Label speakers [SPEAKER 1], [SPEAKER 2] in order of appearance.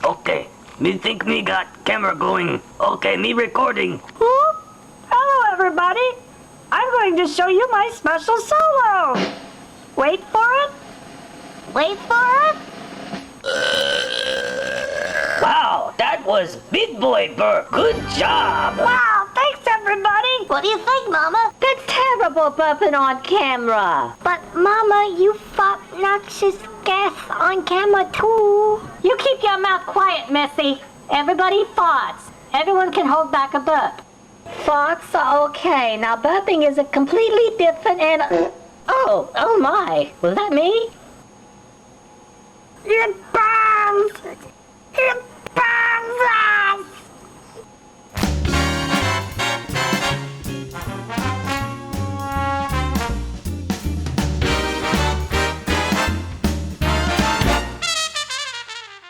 [SPEAKER 1] Okay, me think me got camera going. Okay, me recording.
[SPEAKER 2] Hello, everybody. I'm going to show you my special solo. Wait for it. Wait for it.
[SPEAKER 1] Wow, that was big boy Burp. Good job.
[SPEAKER 2] Wow, thanks, everybody.
[SPEAKER 3] What do you think, Mama?
[SPEAKER 4] That's terrible burping on camera.
[SPEAKER 3] But, Mama, you fart noxious gas on camera, too.
[SPEAKER 4] You keep your mouth quiet, Missy. Everybody farts. Everyone can hold back a burp. Farts are okay. Now, burping is a completely different and... Oh my. Was that me?
[SPEAKER 2] It burns.